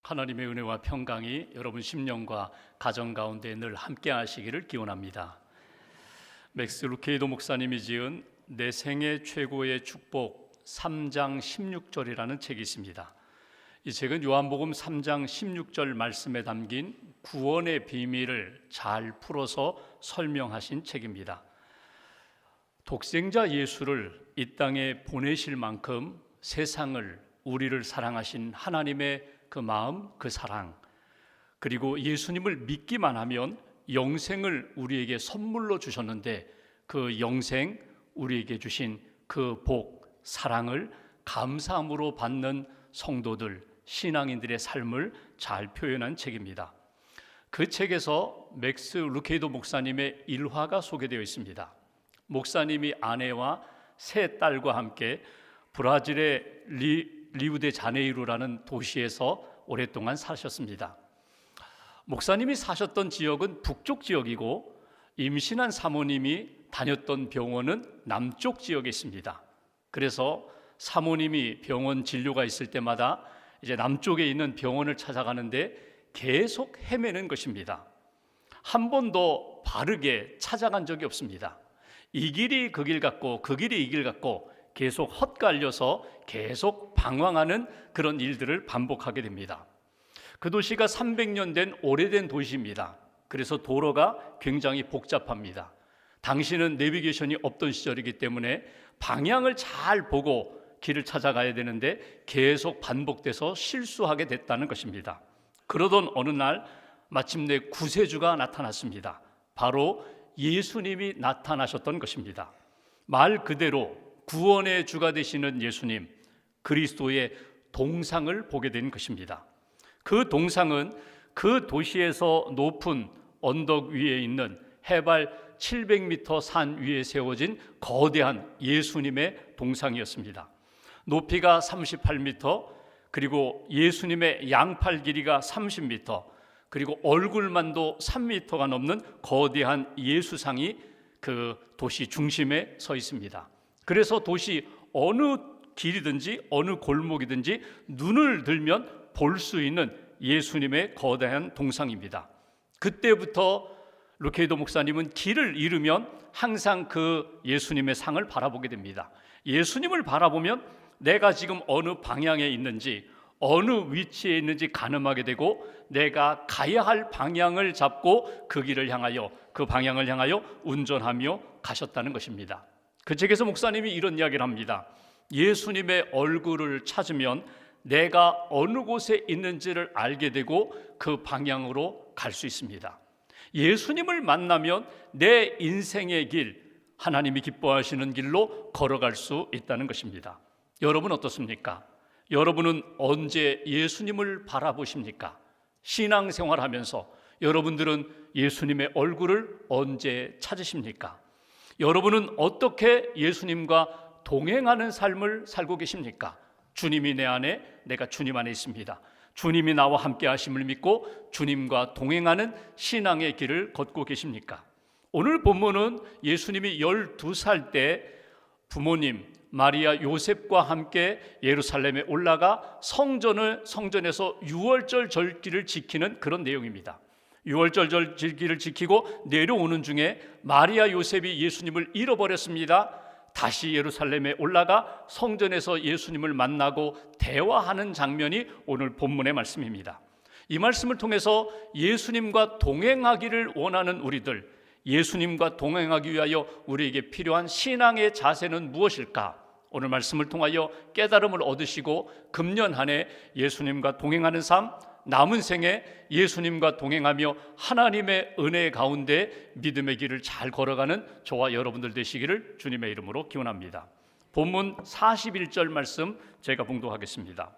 하나님의 은혜와 평강이 여러분 심령과 가정 가운데 늘 함께 하시기를 기원합니다. 맥스 루케이도 목사님이 지은 내 생애 최고의 축복 3장 16절이라는 책이 있습니다. 이 책은 요한복음 3장 16절 말씀에 담긴 구원의 비밀을 잘 풀어서 설명하신 책입니다. 독생자 예수를 이 땅에 보내실 만큼 세상을, 우리를 사랑하신 하나님의 그 마음, 그 사랑, 그리고 예수님을 믿기만 하면 영생을 우리에게 선물로 주셨는데 그 영생, 우리에게 주신 그 복, 사랑을 감사함으로 받는 성도들, 신앙인들의 삶을 잘 표현한 책입니다. 그 책에서 맥스 루케이도 목사님의 일화가 소개되어 있습니다. 목사님이 아내와 세 딸과 함께 브라질의 리우데자네이루라는 도시에서 오랫동안 사셨습니다. 목사님이 사셨던 지역은 북쪽 지역이고 임신한 사모님이 다녔던 병원은 남쪽 지역에 있습니다. 그래서 사모님이 병원 진료가 있을 때마다 이제 남쪽에 있는 병원을 찾아가는데 계속 헤매는 것입니다. 한 번도 바르게 찾아간 적이 없습니다. 이 길이 그 길 같고 그 길이 이 길 같고 계속 헛갈려서 계속 방황하는 그런 일들을 반복하게 됩니다. 그 도시가 300년 된 오래된 도시입니다. 그래서 도로가 굉장히 복잡합니다. 당시는 내비게이션이 없던 시절이기 때문에 방향을 잘 보고 길을 찾아가야 되는데 계속 반복돼서 실수하게 됐다는 것입니다. 그러던 어느 날 마침내 구세주가 나타났습니다. 바로 예수님이 나타나셨던 것입니다. 말 그대로 구원의 주가 되시는 예수님, 그리스도의 동상을 보게 된 것입니다. 그 동상은 그 도시에서 높은 언덕 위에 있는 해발 700m 산 위에 세워진 거대한 예수님의 동상이었습니다. 높이가 38m, 그리고 예수님의 양팔 길이가 30m, 그리고 얼굴만도 3m가 넘는 거대한 예수상이 그 도시 중심에 서 있습니다. 그래서 도시 어느 길이든지 어느 골목이든지 눈을 들면 볼 수 있는 예수님의 거대한 동상입니다. 그때부터 루케이도 목사님은 길을 잃으면 항상 그 예수님의 상을 바라보게 됩니다. 예수님을 바라보면 내가 지금 어느 방향에 있는지, 어느 위치에 있는지 가늠하게 되고 내가 가야 할 방향을 잡고 그 길을 향하여, 그 방향을 향하여 운전하며 가셨다는 것입니다. 그 책에서 목사님이 이런 이야기를 합니다. 예수님의 얼굴을 찾으면 내가 어느 곳에 있는지를 알게 되고 그 방향으로 갈 수 있습니다. 예수님을 만나면 내 인생의 길, 하나님이 기뻐하시는 길로 걸어갈 수 있다는 것입니다. 여러분 어떻습니까? 여러분은 언제 예수님을 바라보십니까? 신앙생활하면서 여러분들은 예수님의 얼굴을 언제 찾으십니까? 여러분은 어떻게 예수님과 동행하는 삶을 살고 계십니까? 주님이 내 안에, 내가 주님 안에 있습니다. 주님이 나와 함께 하심을 믿고 주님과 동행하는 신앙의 길을 걷고 계십니까? 오늘 본문은 예수님이 12살 때 부모님 마리아 요셉과 함께 예루살렘에 올라가 성전에서 유월절 절기를 지키는 그런 내용입니다. 유월절 절기를 지키고 내려오는 중에 마리아 요셉이 예수님을 잃어버렸습니다. 다시 예루살렘에 올라가 성전에서 예수님을 만나고 대화하는 장면이 오늘 본문의 말씀입니다. 이 말씀을 통해서 예수님과 동행하기를 원하는 우리들, 예수님과 동행하기 위하여 우리에게 필요한 신앙의 자세는 무엇일까? 오늘 말씀을 통하여 깨달음을 얻으시고 금년 한 해 예수님과 동행하는 삶, 남은 생에 예수님과 동행하며 하나님의 은혜 가운데 믿음의 길을 잘 걸어가는 저와 여러분들 되시기를 주님의 이름으로 기원합니다. 본문 41절 말씀 제가 봉독하겠습니다.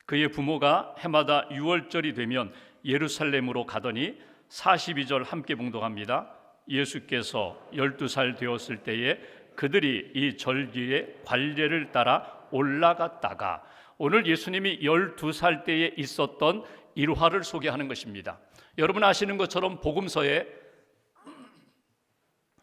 그의 부모가 해마다 유월절이 되면 예루살렘으로 가더니 42절 함께 봉독합니다. 예수께서 12살 되었을 때에 그들이 이 절기의 관례를 따라 올라갔다가, 오늘 예수님이 12살 때에 있었던 일화를 소개하는 것입니다. 여러분 아시는 것처럼 복음서에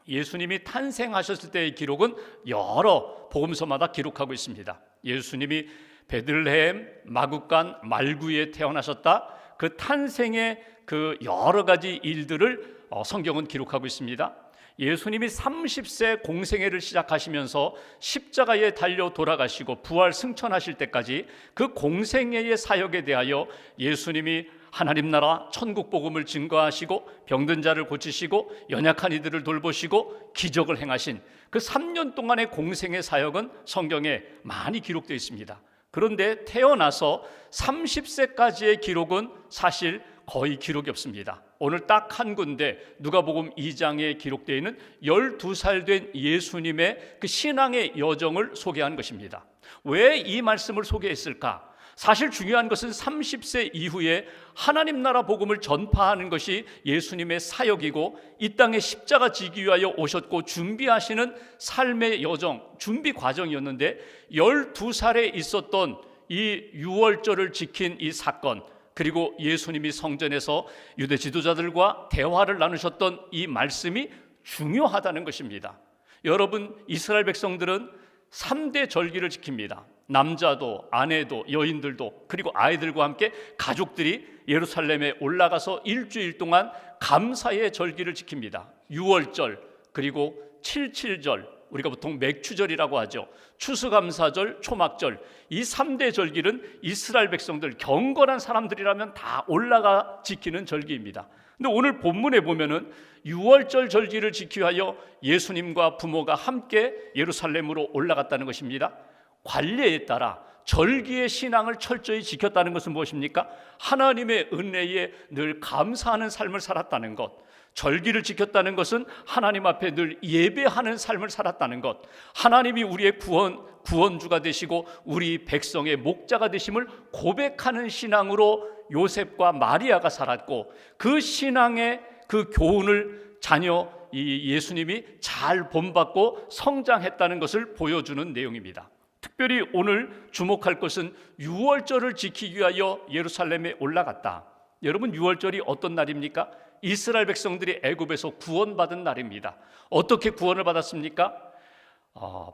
예수님이 탄생하셨을 때의 기록은 여러 복음서마다 기록하고 있습니다. 예수님이 베들레헴 마구간 말구에 태어나셨다. 그 탄생의 그 여러 가지 일들을 성경은 기록하고 있습니다. 예수님이 30세 공생애를 시작하시면서 십자가에 달려 돌아가시고 부활 승천하실 때까지 그 공생애의 사역에 대하여 예수님이 하나님 나라 천국 복음을 증거하시고 병든 자를 고치시고 연약한 이들을 돌보시고 기적을 행하신 그 3년 동안의 공생애 사역은 성경에 많이 기록되어 있습니다. 그런데 태어나서 30세까지의 기록은 사실 거의 기록이 없습니다. 오늘 딱 한 군데 누가복음 2장에 기록되어 있는 12살 된 예수님의 그 신앙의 여정을 소개한 것입니다. 왜 이 말씀을 소개했을까? 사실 중요한 것은 30세 이후에 하나님 나라 복음을 전파하는 것이 예수님의 사역이고 이 땅에 십자가 지기 위하여 오셨고 준비하시는 삶의 여정, 준비 과정이었는데 12살에 있었던 이 유월절을 지킨 이 사건, 그리고 예수님이 성전에서 유대 지도자들과 대화를 나누셨던 이 말씀이 중요하다는 것입니다. 여러분, 이스라엘 백성들은 3대 절기를 지킵니다. 남자도 아내도 여인들도 그리고 아이들과 함께 가족들이 예루살렘에 올라가서 일주일 동안 감사의 절기를 지킵니다. 유월절 그리고 칠칠절, 우리가 보통 맥추절이라고 하죠. 추수감사절, 초막절, 이 3대 절기는 이스라엘 백성들, 경건한 사람들이라면 다 올라가 지키는 절기입니다. 근데 오늘 본문에 보면은 유월절 절기를 지키기 위하여 예수님과 부모가 함께 예루살렘으로 올라갔다는 것입니다. 관례에 따라 절기의 신앙을 철저히 지켰다는 것은 무엇입니까? 하나님의 은혜에 늘 감사하는 삶을 살았다는 것. 절기를 지켰다는 것은 하나님 앞에 늘 예배하는 삶을 살았다는 것. 하나님이 우리의 구원주가 되시고 우리 백성의 목자가 되심을 고백하는 신앙으로 요셉과 마리아가 살았고, 그 신앙의 그 교훈을 자녀 이 예수님이 잘 본받고 성장했다는 것을 보여주는 내용입니다. 특별히 오늘 주목할 것은 유월절을 지키기 위하여 예루살렘에 올라갔다. 여러분, 유월절이 어떤 날입니까? 이스라엘 백성들이 애굽에서 구원받은 날입니다. 어떻게 구원을 받았습니까?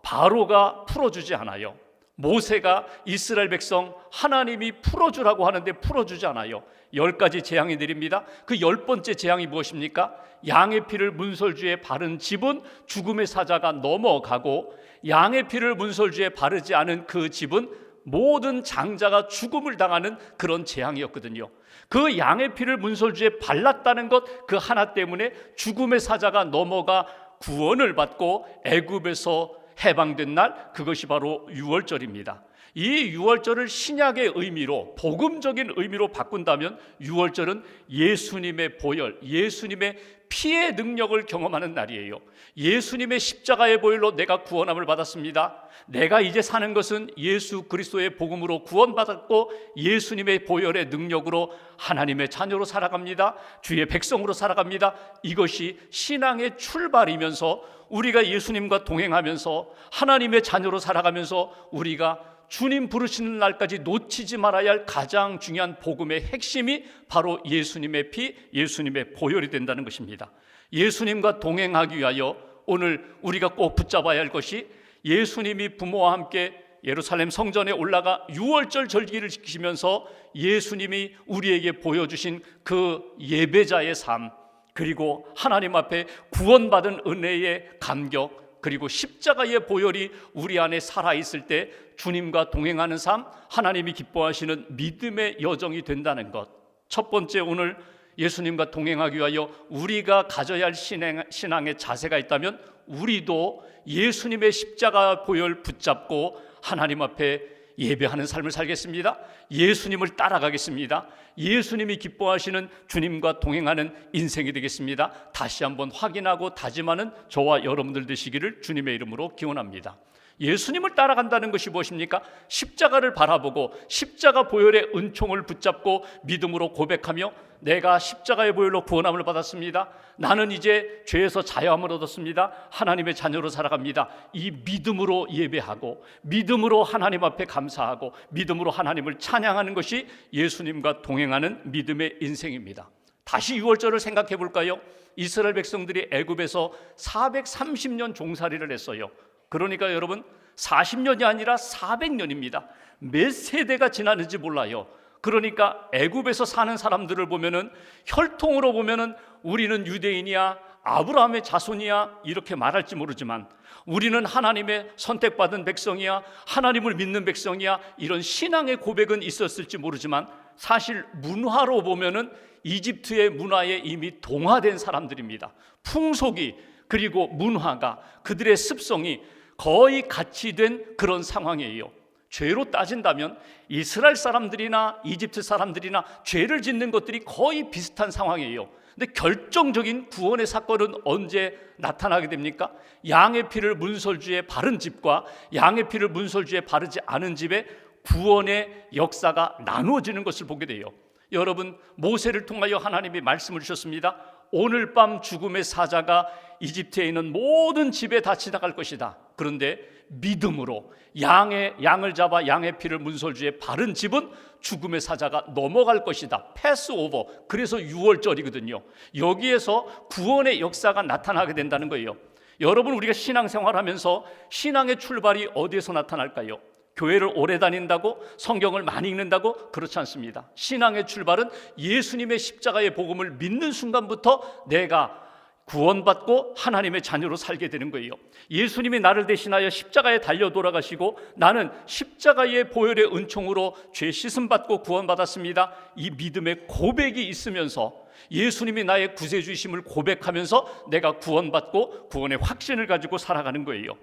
바로가 풀어주지 않아요. 모세가 이스라엘 백성 하나님이 풀어주라고 하는데 풀어주지 않아요. 10가지 재앙이 내립니다. 그 10번째 재앙이 무엇입니까? 양의 피를 문설주에 바른 집은 죽음의 사자가 넘어가고, 양의 피를 문설주에 바르지 않은 그 집은 모든 장자가 죽음을 당하는 그런 재앙이었거든요. 그 양의 피를 문설주에 발랐다는 것, 그 하나 때문에 죽음의 사자가 넘어가 구원을 받고 애굽에서 해방된 날, 그것이 바로 유월절입니다. 이 유월절을 신약의 의미로, 복음적인 의미로 바꾼다면 유월절은 예수님의 보혈, 예수님의 피의 능력을 경험하는 날이에요. 예수님의 십자가의 보혈로 내가 구원함을 받았습니다. 내가 이제 사는 것은 예수 그리스도의 복음으로 구원받았고 예수님의 보혈의 능력으로 하나님의 자녀로 살아갑니다. 주의 백성으로 살아갑니다. 이것이 신앙의 출발이면서 우리가 예수님과 동행하면서 하나님의 자녀로 살아가면서 우리가 주님 부르시는 날까지 놓치지 말아야 할 가장 중요한 복음의 핵심이 바로 예수님의 피, 예수님의 보혈이 된다는 것입니다. 예수님과 동행하기 위하여 오늘 우리가 꼭 붙잡아야 할 것이, 예수님이 부모와 함께 예루살렘 성전에 올라가 유월절 절기를 지키시면서 예수님이 우리에게 보여주신 그 예배자의 삶, 그리고 하나님 앞에 구원받은 은혜의 감격, 그리고 십자가의 보혈이 우리 안에 살아있을 때 주님과 동행하는 삶, 하나님이 기뻐하시는 믿음의 여정이 된다는 것. 첫 번째, 오늘 예수님과 동행하기 위하여 우리가 가져야 할 신앙의 자세가 있다면 우리도 예수님의 십자가 보혈 붙잡고 하나님 앞에 예배하는 삶을 살겠습니다. 예수님을 따라가겠습니다. 예수님이 기뻐하시는 주님과 동행하는 인생이 되겠습니다. 다시 한번 확인하고 다짐하는 저와 여러분들 되시기를 주님의 이름으로 기원합니다. 예수님을 따라간다는 것이 무엇입니까? 십자가를 바라보고 십자가 보혈의 은총을 붙잡고 믿음으로 고백하며 내가 십자가의 보혈로 구원함을 받았습니다. 나는 이제 죄에서 자유함을 얻었습니다. 하나님의 자녀로 살아갑니다. 이 믿음으로 예배하고 믿음으로 하나님 앞에 감사하고 믿음으로 하나님을 찬양하는 것이 예수님과 동행하는 믿음의 인생입니다. 다시 유월절을 생각해 볼까요? 이스라엘 백성들이 애굽에서 430년 종살이를 했어요. 그러니까 여러분, 40년이 아니라 400년입니다. 몇 세대가 지났는지 몰라요. 그러니까 애굽에서 사는 사람들을 보면은 혈통으로 보면은 우리는 유대인이야, 아브라함의 자손이야 이렇게 말할지 모르지만 우리는 하나님의 선택받은 백성이야, 하나님을 믿는 백성이야, 이런 신앙의 고백은 있었을지 모르지만 사실 문화로 보면은 이집트의 문화에 이미 동화된 사람들입니다. 풍속이 그리고 문화가 그들의 습성이 거의 같이 된 그런 상황이에요. 죄로 따진다면 이스라엘 사람들이나 이집트 사람들이나 죄를 짓는 것들이 거의 비슷한 상황이에요. 근데 결정적인 구원의 사건은 언제 나타나게 됩니까? 양의 피를 문설주에 바른 집과 양의 피를 문설주에 바르지 않은 집의 구원의 역사가 나누어지는 것을 보게 돼요. 여러분, 모세를 통하여 하나님이 말씀을 주셨습니다. 오늘 밤 죽음의 사자가 이집트에 있는 모든 집에 다 지나갈 것이다. 그런데 믿음으로 양을 잡아 양의 피를 문설주에 바른 집은 죽음의 사자가 넘어갈 것이다. 패스오버. 그래서 유월절이거든요. 여기에서 구원의 역사가 나타나게 된다는 거예요. 여러분, 우리가 신앙생활하면서 신앙의 출발이 어디에서 나타날까요? 교회를 오래 다닌다고, 성경을 많이 읽는다고? 그렇지 않습니다. 신앙의 출발은 예수님의 십자가의 복음을 믿는 순간부터 내가 구원받고 하나님의 자녀로 살게 되는 거예요. 예수님이 나를 대신하여 십자가에 달려 돌아가시고 나는 십자가의 보혈의 은총으로 죄 씻음 받고 구원받았습니다. 이 믿음의 고백이 있으면서 예수님이 나의 구세주이심을 고백하면서 내가 구원받고 구원의 확신을 가지고 살아가는 거예요.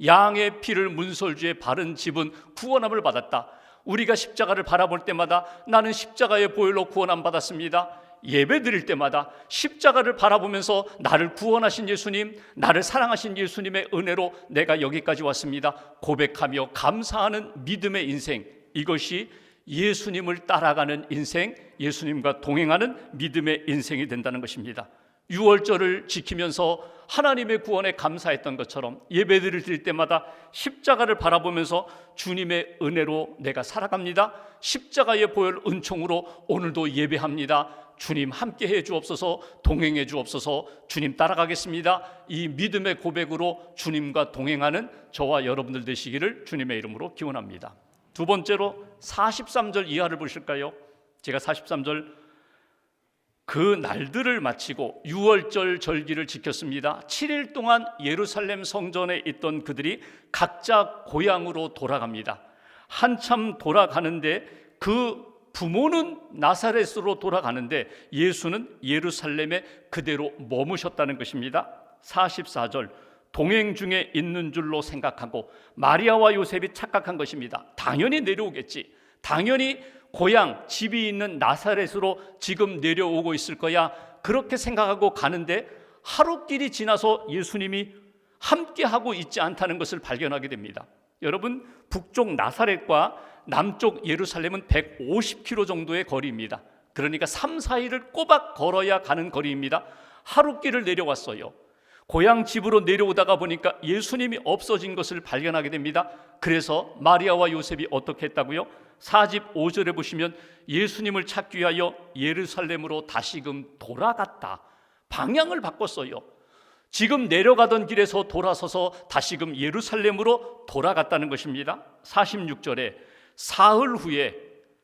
양의 피를 문설주에 바른 집은 구원함을 받았다. 우리가 십자가를 바라볼 때마다 나는 십자가의 보혈로 구원함 받았습니다. 예배 드릴 때마다 십자가를 바라보면서 나를 구원하신 예수님, 나를 사랑하신 예수님의 은혜로 내가 여기까지 왔습니다 고백하며 감사하는 믿음의 인생, 이것이 예수님을 따라가는 인생, 예수님과 동행하는 믿음의 인생이 된다는 것입니다. 유월절을 지키면서 하나님의 구원에 감사했던 것처럼 예배드릴 드릴 때마다 십자가를 바라보면서 주님의 은혜로 내가 살아갑니다. 십자가의 보혈 은총으로 오늘도 예배합니다. 주님 함께해 주옵소서, 동행해 주옵소서, 주님 따라가겠습니다. 이 믿음의 고백으로 주님과 동행하는 저와 여러분들 되시기를 주님의 이름으로 기원합니다. 두 번째로 43절 이하를 보실까요? 제가 43절 그 날들을 마치고 유월절 절기를 지켰습니다. 7일 동안 예루살렘 성전에 있던 그들이 각자 고향으로 돌아갑니다. 한참 돌아가는데 그 부모는 나사렛으로 돌아가는데 예수는 예루살렘에 그대로 머무셨다는 것입니다. 44절 동행 중에 있는 줄로 생각하고 마리아와 요셉이 착각한 것입니다. 당연히 내려오겠지. 당연히 고향 집이 있는 나사렛으로 지금 내려오고 있을 거야. 그렇게 생각하고 가는데 하루길이 지나서 예수님이 함께하고 있지 않다는 것을 발견하게 됩니다. 여러분, 북쪽 나사렛과 남쪽 예루살렘은 150km 정도의 거리입니다. 그러니까 3, 4일을 꼬박 걸어야 가는 거리입니다. 하루길을 내려왔어요. 고향 집으로 내려오다가 보니까 예수님이 없어진 것을 발견하게 됩니다. 그래서 마리아와 요셉이 어떻게 했다고요? 45절에 보시면 예수님을 찾기 위하여 예루살렘으로 다시금 돌아갔다. 방향을 바꿨어요. 지금 내려가던 길에서 돌아서서 다시금 예루살렘으로 돌아갔다는 것입니다. 46절에 사흘 후에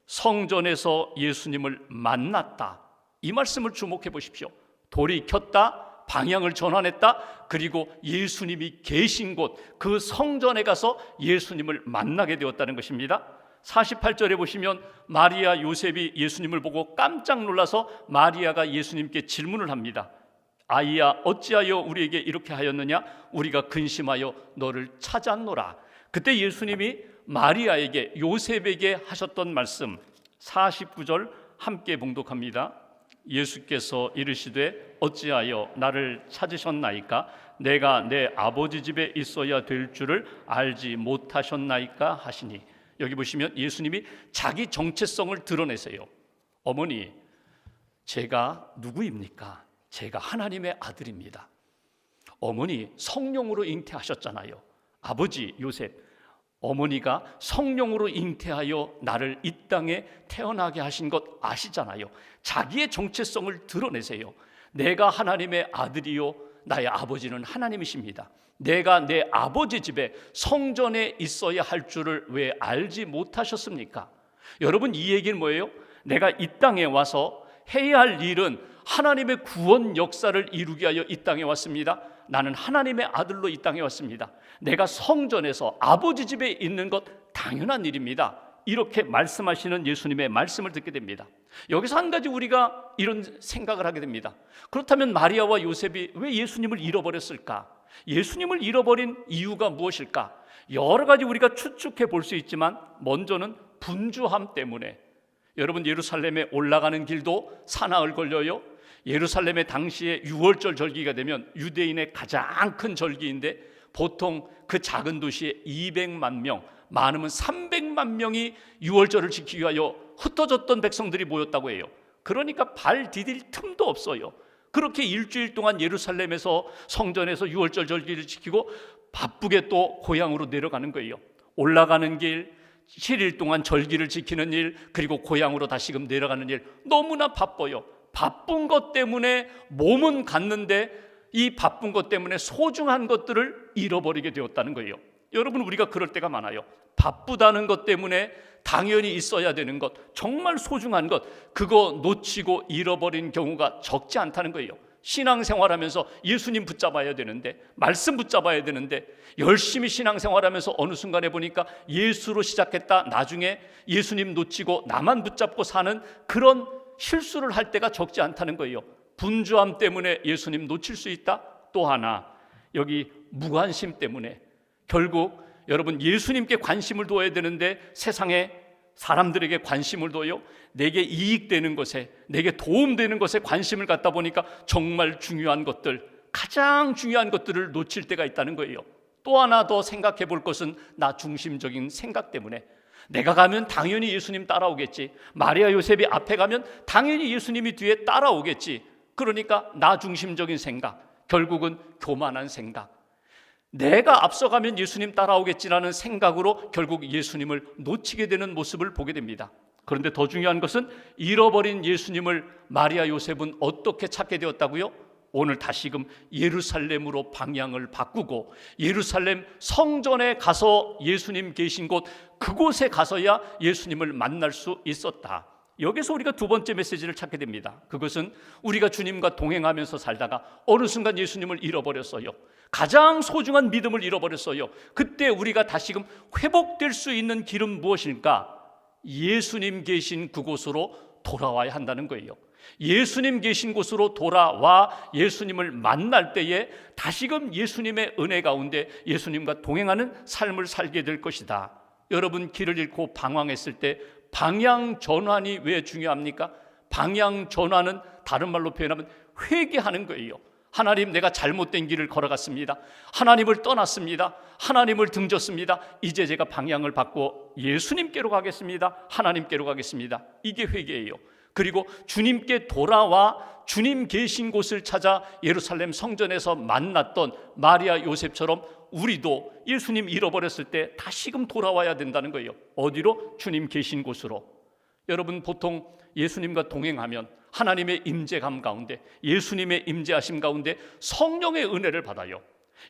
성전에서 예수님을 만났다. 이 말씀을 주목해 보십시오. 돌이켰다, 방향을 전환했다, 그리고 예수님이 계신 곳 그 성전에 가서 예수님을 만나게 되었다는 것입니다. 48절에 보시면 마리아 요셉이 예수님을 보고 깜짝 놀라서 마리아가 예수님께 질문을 합니다. 아이야, 어찌하여 우리에게 이렇게 하였느냐? 우리가 근심하여 너를 찾았노라. 그때 예수님이 마리아에게, 요셉에게 하셨던 말씀 49절 함께 봉독합니다. 예수께서 이르시되 어찌하여 나를 찾으셨나이까? 내가 내 아버지 집에 있어야 될 줄을 알지 못하셨나이까 하시니. 여기 보시면 예수님이 자기 정체성을 드러내세요. 어머니, 제가 누구입니까? 제가 하나님의 아들입니다. 어머니, 성령으로 잉태하셨잖아요. 아버지 요셉, 어머니가 성령으로 잉태하여 나를 이 땅에 태어나게 하신 것 아시잖아요. 자기의 정체성을 드러내세요. 내가 하나님의 아들이요, 나의 아버지는 하나님이십니다. 내가 내 아버지 집에 성전에 있어야 할 줄을 왜 알지 못하셨습니까? 여러분, 이 얘기는 뭐예요? 내가 이 땅에 와서 해야 할 일은 하나님의 구원 역사를 이루기 위하여 이 땅에 왔습니다. 나는 하나님의 아들로 이 땅에 왔습니다. 내가 성전에서 아버지 집에 있는 것 당연한 일입니다. 이렇게 말씀하시는 예수님의 말씀을 듣게 됩니다. 여기서 한 가지 우리가 이런 생각을 하게 됩니다. 그렇다면 마리아와 요셉이 왜 예수님을 잃어버렸을까? 예수님을 잃어버린 이유가 무엇일까? 여러 가지 우리가 추측해 볼 수 있지만 먼저는 분주함 때문에. 여러분, 예루살렘에 올라가는 길도 사나흘 걸려요. 예루살렘의 당시에 유월절 절기가 되면 유대인의 가장 큰 절기인데 보통 그 작은 도시에 200만 명, 많으면 300만 명이 유월절을 지키기 위하여 흩어졌던 백성들이 모였다고 해요. 그러니까 발 디딜 틈도 없어요. 그렇게 일주일 동안 예루살렘에서 성전에서 유월절 절기를 지키고 바쁘게 또 고향으로 내려가는 거예요. 올라가는 길, 7일 동안 절기를 지키는 일, 그리고 고향으로 다시금 내려가는 일, 너무나 바빠요. 바쁜 것 때문에 몸은 갔는데 이 바쁜 것 때문에 소중한 것들을 잃어버리게 되었다는 거예요. 여러분, 우리가 그럴 때가 많아요. 바쁘다는 것 때문에 당연히 있어야 되는 것, 정말 소중한 것, 그거 놓치고 잃어버린 경우가 적지 않다는 거예요. 신앙생활하면서 예수님 붙잡아야 되는데, 말씀 붙잡아야 되는데, 열심히 신앙생활하면서 어느 순간에 보니까 예수로 시작했다 나중에 예수님 놓치고 나만 붙잡고 사는 그런 실수를 할 때가 적지 않다는 거예요. 분주함 때문에 예수님 놓칠 수 있다. 또 하나, 여기 무관심 때문에. 결국 여러분, 예수님께 관심을 둬야 되는데 세상에 사람들에게 관심을 둬요. 내게 이익되는 것에, 내게 도움되는 것에 관심을 갖다 보니까 정말 중요한 것들, 가장 중요한 것들을 놓칠 때가 있다는 거예요. 또 하나 더 생각해 볼 것은 나 중심적인 생각 때문에. 내가 가면 당연히 예수님 따라오겠지. 마리아 요셉이 앞에 가면 당연히 예수님이 뒤에 따라오겠지. 그러니까 나 중심적인 생각, 결국은 교만한 생각. 내가 앞서가면 예수님 따라오겠지라는 생각으로 결국 예수님을 놓치게 되는 모습을 보게 됩니다. 그런데 더 중요한 것은 잃어버린 예수님을 마리아 요셉은 어떻게 찾게 되었다고요? 오늘 다시금 예루살렘으로 방향을 바꾸고 예루살렘 성전에 가서 예수님 계신 곳, 그곳에 가서야 예수님을 만날 수 있었다. 여기서 우리가 두 번째 메시지를 찾게 됩니다. 그것은 우리가 주님과 동행하면서 살다가 어느 순간 예수님을 잃어버렸어요. 가장 소중한 믿음을 잃어버렸어요. 그때 우리가 다시금 회복될 수 있는 길은 무엇일까? 예수님 계신 그곳으로 돌아와야 한다는 거예요. 예수님 계신 곳으로 돌아와 예수님을 만날 때에 다시금 예수님의 은혜 가운데 예수님과 동행하는 삶을 살게 될 것이다. 여러분, 길을 잃고 방황했을 때 방향 전환이 왜 중요합니까? 방향 전환은 다른 말로 표현하면 회개하는 거예요. 하나님, 내가 잘못된 길을 걸어갔습니다. 하나님을 떠났습니다. 하나님을 등졌습니다. 이제 제가 방향을 바꿔 예수님께로 가겠습니다. 하나님께로 가겠습니다. 이게 회개예요. 그리고 주님께 돌아와 주님 계신 곳을 찾아 예루살렘 성전에서 만났던 마리아 요셉처럼 우리도 예수님 잃어버렸을 때 다시금 돌아와야 된다는 거예요. 어디로? 주님 계신 곳으로. 여러분, 보통 예수님과 동행하면 하나님의 임재감 가운데, 예수님의 임재하심 가운데 성령의 은혜를 받아요.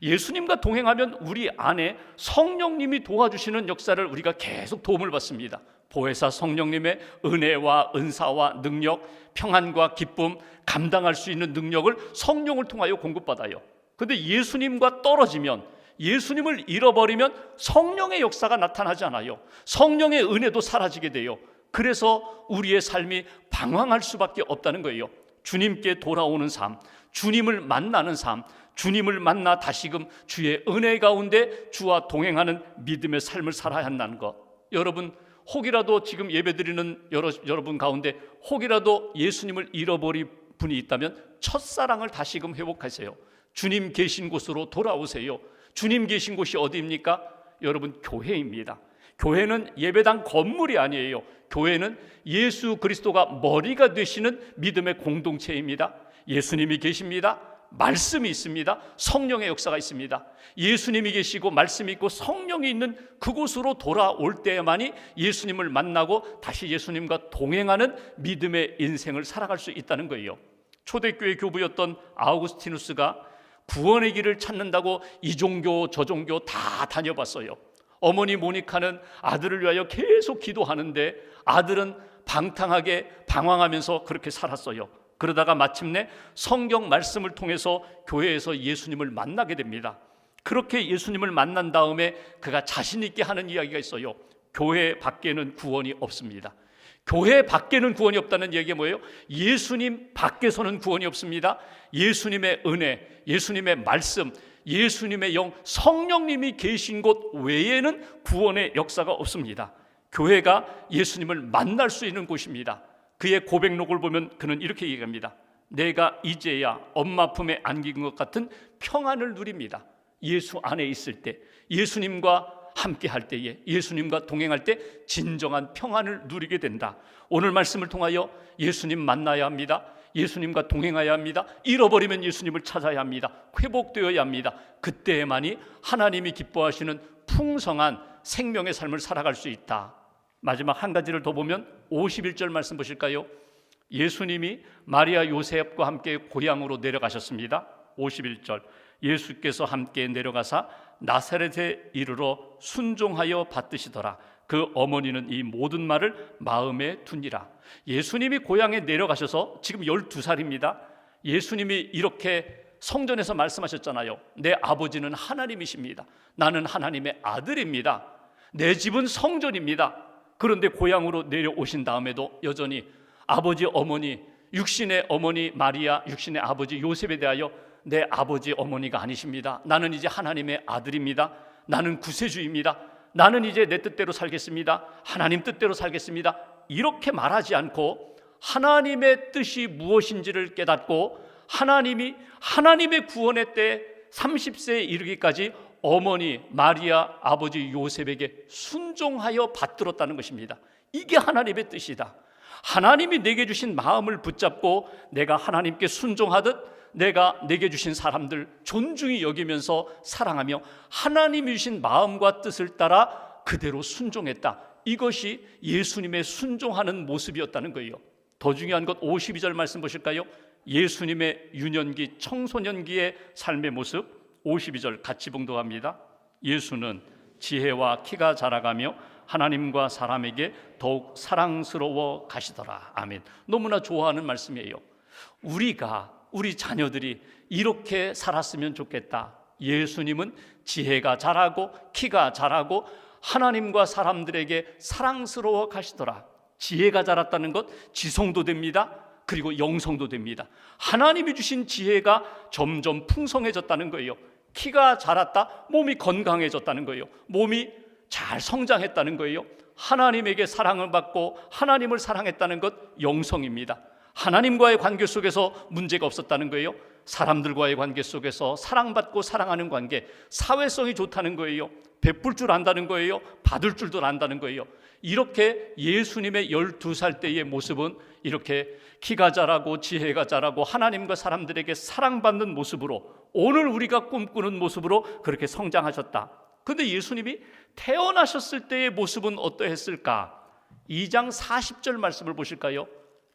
예수님과 동행하면 우리 안에 성령님이 도와주시는 역사를 우리가 계속 도움을 받습니다. 보혜사 성령님의 은혜와 은사와 능력, 평안과 기쁨, 감당할 수 있는 능력을 성령을 통하여 공급받아요. 그런데 예수님과 떨어지면, 예수님을 잃어버리면 성령의 역사가 나타나지 않아요. 성령의 은혜도 사라지게 돼요. 그래서 우리의 삶이 방황할 수밖에 없다는 거예요. 주님께 돌아오는 삶, 주님을 만나는 삶, 주님을 만나 다시금 주의 은혜 가운데 주와 동행하는 믿음의 삶을 살아야 한다는 것. 여러분, 혹이라도 지금 예배드리는 여러분 가운데 혹이라도 예수님을 잃어버린 분이 있다면 첫사랑을 다시금 회복하세요. 주님 계신 곳으로 돌아오세요. 주님 계신 곳이 어디입니까? 여러분, 교회입니다. 교회는 예배당 건물이 아니에요. 교회는 예수 그리스도가 머리가 되시는 믿음의 공동체입니다. 예수님이 계십니다. 말씀이 있습니다. 성령의 역사가 있습니다. 예수님이 계시고 말씀이 있고 성령이 있는 그곳으로 돌아올 때만이 예수님을 만나고 다시 예수님과 동행하는 믿음의 인생을 살아갈 수 있다는 거예요. 초대교회 교부였던 아우구스티누스가 구원의 길을 찾는다고 이 종교 저 종교 다 다녀봤어요. 어머니 모니카는 아들을 위하여 계속 기도하는데 아들은 방탕하게 방황하면서 그렇게 살았어요. 그러다가 마침내 성경 말씀을 통해서 교회에서 예수님을 만나게 됩니다. 그렇게 예수님을 만난 다음에 그가 자신 있게 하는 이야기가 있어요. 교회 밖에는 구원이 없습니다. 교회 밖에는 구원이 없다는 얘기가 뭐예요? 예수님 밖에서는 구원이 없습니다. 예수님의 은혜, 예수님의 말씀, 예수님의 영, 성령님이 계신 곳 외에는 구원의 역사가 없습니다. 교회가 예수님을 만날 수 있는 곳입니다. 그의 고백록을 보면 그는 이렇게 얘기합니다. 내가 이제야 엄마 품에 안긴 것 같은 평안을 누립니다. 예수 안에 있을 때, 예수님과 함께 할 때에, 예수님과 동행할 때 진정한 평안을 누리게 된다. 오늘 말씀을 통하여 예수님 만나야 합니다. 예수님과 동행해야 합니다. 잃어버리면 예수님을 찾아야 합니다. 회복되어야 합니다. 그때에만이 하나님이 기뻐하시는 풍성한 생명의 삶을 살아갈 수 있다. 마지막 한 가지를 더 보면 51절 말씀 보실까요? 예수님이 마리아 요셉과 함께 고향으로 내려가셨습니다. 51절, 예수께서 함께 내려가사 나사렛에 이르러 순종하여 받드시더라. 그 어머니는 이 모든 말을 마음에 두니라. 예수님이 고향에 내려가셔서 지금 12살입니다. 예수님이 이렇게 성전에서 말씀하셨잖아요. 내 아버지는 하나님이십니다. 나는 하나님의 아들입니다. 내 집은 성전입니다. 그런데 고향으로 내려오신 다음에도 여전히 아버지 어머니, 육신의 어머니 마리아, 육신의 아버지 요셉에 대하여 내 아버지 어머니가 아니십니다. 나는 이제 하나님의 아들입니다. 나는 구세주입니다. 나는 이제 내 뜻대로 살겠습니다. 하나님 뜻대로 살겠습니다. 이렇게 말하지 않고 하나님의 뜻이 무엇인지를 깨닫고 하나님이 하나님의 구원의 때 30세에 이르기까지 어머니 마리아, 아버지 요셉에게 순종하여 받들었다는 것입니다. 이게 하나님의 뜻이다. 하나님이 내게 주신 마음을 붙잡고 내가 하나님께 순종하듯 내가 내게 주신 사람들 존중히 여기면서 사랑하며 하나님이 주신 마음과 뜻을 따라 그대로 순종했다. 이것이 예수님의 순종하는 모습이었다는 거예요. 더 중요한 것 52절 말씀 보실까요? 예수님의 유년기, 청소년기의 삶의 모습 52절 같이 봉독합니다. 예수는 지혜와 키가 자라가며 하나님과 사람에게 더욱 사랑스러워 가시더라. 아멘. 너무나 좋아하는 말씀이에요. 우리 자녀들이 이렇게 살았으면 좋겠다. 예수님은 지혜가 자라고 키가 자라고 하나님과 사람들에게 사랑스러워 가시더라. 지혜가 자랐다는 것 지성도 됩니다. 그리고 영성도 됩니다. 하나님이 주신 지혜가 점점 풍성해졌다는 거예요. 키가 자랐다, 몸이 건강해졌다는 거예요. 몸이 잘 성장했다는 거예요. 하나님에게 사랑을 받고 하나님을 사랑했다는 것 영성입니다. 하나님과의 관계 속에서 문제가 없었다는 거예요. 사람들과의 관계 속에서 사랑받고 사랑하는 관계, 사회성이 좋다는 거예요. 베풀 줄 안다는 거예요. 받을 줄도 안다는 거예요. 이렇게 예수님의 12살 때의 모습은 이렇게 키가 자라고 지혜가 자라고 하나님과 사람들에게 사랑받는 모습으로, 오늘 우리가 꿈꾸는 모습으로 그렇게 성장하셨다. 그런데 예수님이 태어나셨을 때의 모습은 어떠했을까? 2장 40절 말씀을 보실까요?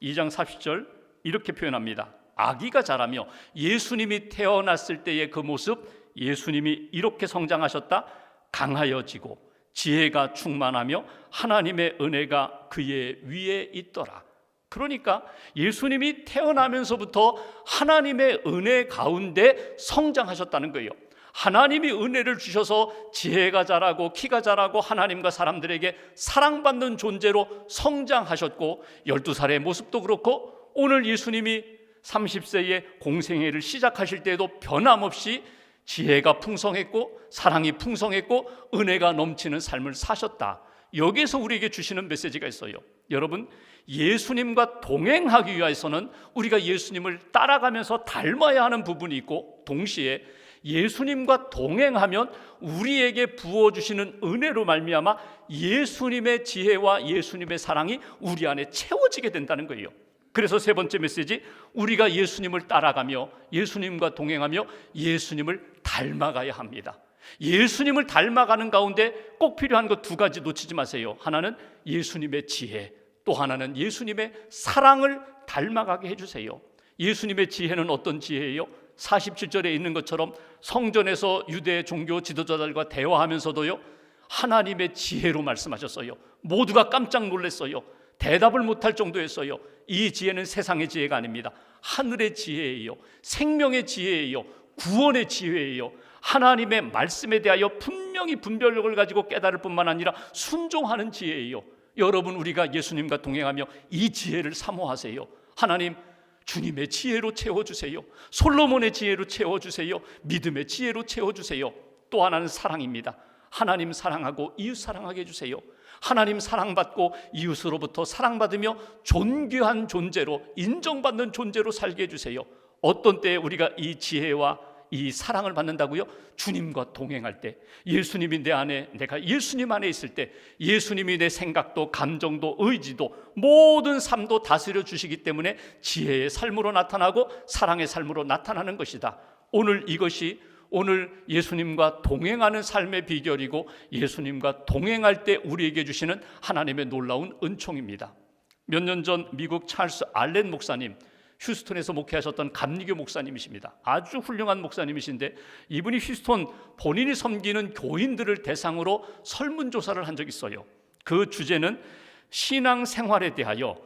2장 40절 이렇게 표현합니다. 아기가 자라며 예수님이 태어났을 때의 그 모습, 예수님이 이렇게 성장하셨다. 강하여지고 지혜가 충만하며 하나님의 은혜가 그의 위에 있더라. 그러니까 예수님이 태어나면서부터 하나님의 은혜 가운데 성장하셨다는 거예요. 하나님이 은혜를 주셔서 지혜가 자라고 키가 자라고 하나님과 사람들에게 사랑받는 존재로 성장하셨고 12살의 모습도 그렇고 오늘 예수님이 30세의 공생애를 시작하실 때에도 변함없이 지혜가 풍성했고 사랑이 풍성했고 은혜가 넘치는 삶을 사셨다. 여기에서 우리에게 주시는 메시지가 있어요. 여러분, 예수님과 동행하기 위해서는 우리가 예수님을 따라가면서 닮아야 하는 부분이 있고 동시에 예수님과 동행하면 우리에게 부어주시는 은혜로 말미암아 예수님의 지혜와 예수님의 사랑이 우리 안에 채워지게 된다는 거예요. 그래서 세 번째 메시지, 우리가 예수님을 따라가며 예수님과 동행하며 예수님을 닮아가야 합니다. 예수님을 닮아가는 가운데 꼭 필요한 것 두 가지 놓치지 마세요. 하나는 예수님의 지혜, 또 하나는 예수님의 사랑을 닮아가게 해주세요. 예수님의 지혜는 어떤 지혜예요? 47절에 있는 것처럼 성전에서 유대 종교 지도자들과 대화하면서도요, 하나님의 지혜로 말씀하셨어요. 모두가 깜짝 놀랐어요. 대답을 못할 정도였어요. 이 지혜는 세상의 지혜가 아닙니다. 하늘의 지혜예요. 생명의 지혜예요. 구원의 지혜예요. 하나님의 말씀에 대하여 분명히 분별력을 가지고 깨달을 뿐만 아니라 순종하는 지혜예요. 여러분, 우리가 예수님과 동행하며 이 지혜를 사모하세요. 하나님, 주님의 지혜로 채워주세요. 솔로몬의 지혜로 채워주세요. 믿음의 지혜로 채워주세요. 또 하나는 사랑입니다. 하나님 사랑하고 이웃 사랑하게 해주세요. 하나님 사랑받고 이웃으로부터 사랑받으며 존귀한 존재로, 인정받는 존재로 살게 해주세요. 어떤 때에 우리가 이 지혜와 이 사랑을 받는다고요? 주님과 동행할 때, 예수님이 내 안에, 내가 예수님 안에 있을 때, 예수님이 내 생각도 감정도 의지도 모든 삶도 다스려 주시기 때문에 지혜의 삶으로 나타나고 사랑의 삶으로 나타나는 것이다. 오늘 예수님과 동행하는 삶의 비결이고, 예수님과 동행할 때 우리에게 주시는 하나님의 놀라운 은총입니다. 몇 년 전 미국 찰스 알렌 목사님, 휴스턴에서 목회하셨던 감리교 목사님이십니다. 아주 훌륭한 목사님이신데, 이분이 휴스턴 본인이 섬기는 교인들을 대상으로 설문조사를 한 적이 있어요. 그 주제는 신앙생활에 대하여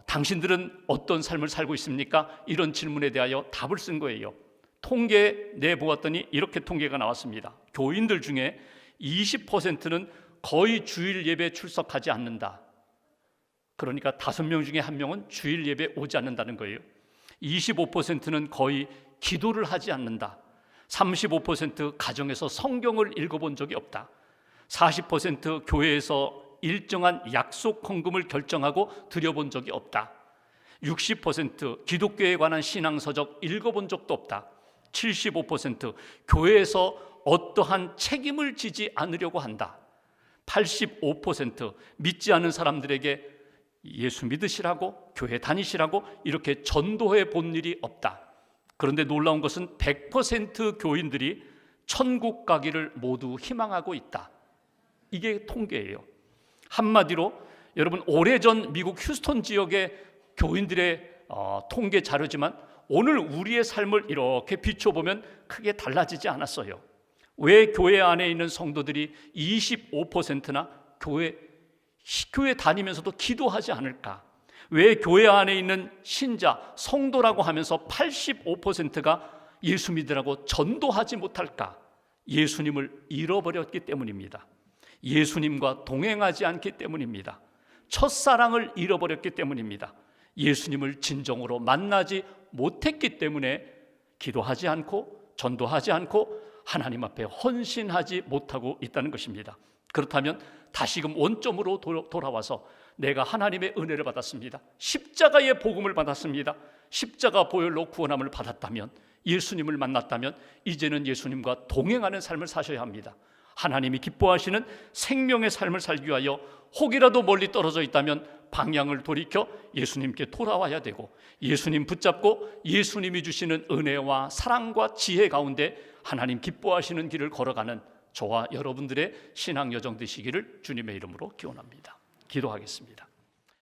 당신들은 어떤 삶을 살고 있습니까? 이런 질문에 대하여 답을 쓴 거예요. 통계 내보았더니 이렇게 통계가 나왔습니다. 교인들 중에 20%는 거의 주일 예배 출석하지 않는다. 그러니까 5명 중에 1명은 주일 예배 오지 않는다는 거예요. 25%는 거의 기도를 하지 않는다. 35% 가정에서 성경을 읽어본 적이 없다. 40% 교회에서 일정한 약속 헌금을 결정하고 드려본 적이 없다. 60% 기독교에 관한 신앙서적 읽어본 적도 없다. 75% 교회에서 어떠한 책임을 지지 않으려고 한다. 85% 믿지 않는 사람들에게 예수 믿으시라고, 교회 다니시라고 이렇게 전도해 본 일이 없다. 그런데 놀라운 것은 100% 교인들이 천국 가기를 모두 희망하고 있다. 이게 통계예요. 한마디로 여러분, 오래전 미국 휴스턴 지역의 교인들의 통계 자료지만 오늘 우리의 삶을 이렇게 비춰보면 크게 달라지지 않았어요. 왜 교회 안에 있는 성도들이 25%나 교회 다니면서도 기도하지 않을까? 왜 교회 안에 있는 신자, 성도라고 하면서 85%가 예수 믿으라고 전도하지 못할까? 예수님을 잃어버렸기 때문입니다. 예수님과 동행하지 않기 때문입니다. 첫사랑을 잃어버렸기 때문입니다. 예수님을 진정으로 만나지 못했기 때문에 기도하지 않고 전도하지 않고 하나님 앞에 헌신하지 못하고 있다는 것입니다. 그렇다면 다시금 원점으로 돌아와서 내가 하나님의 은혜를 받았습니다. 십자가의 복음을 받았습니다. 십자가 보혈로 구원함을 받았다면, 예수님을 만났다면 이제는 예수님과 동행하는 삶을 사셔야 합니다. 하나님이 기뻐하시는 생명의 삶을 살기 위하여 혹이라도 멀리 떨어져 있다면 방향을 돌이켜 예수님께 돌아와야 되고, 예수님 붙잡고 예수님이 주시는 은혜와 사랑과 지혜 가운데 하나님 기뻐하시는 길을 걸어가는 저와 여러분들의 신앙 여정 되시기를 주님의 이름으로 기원합니다. 기도하겠습니다.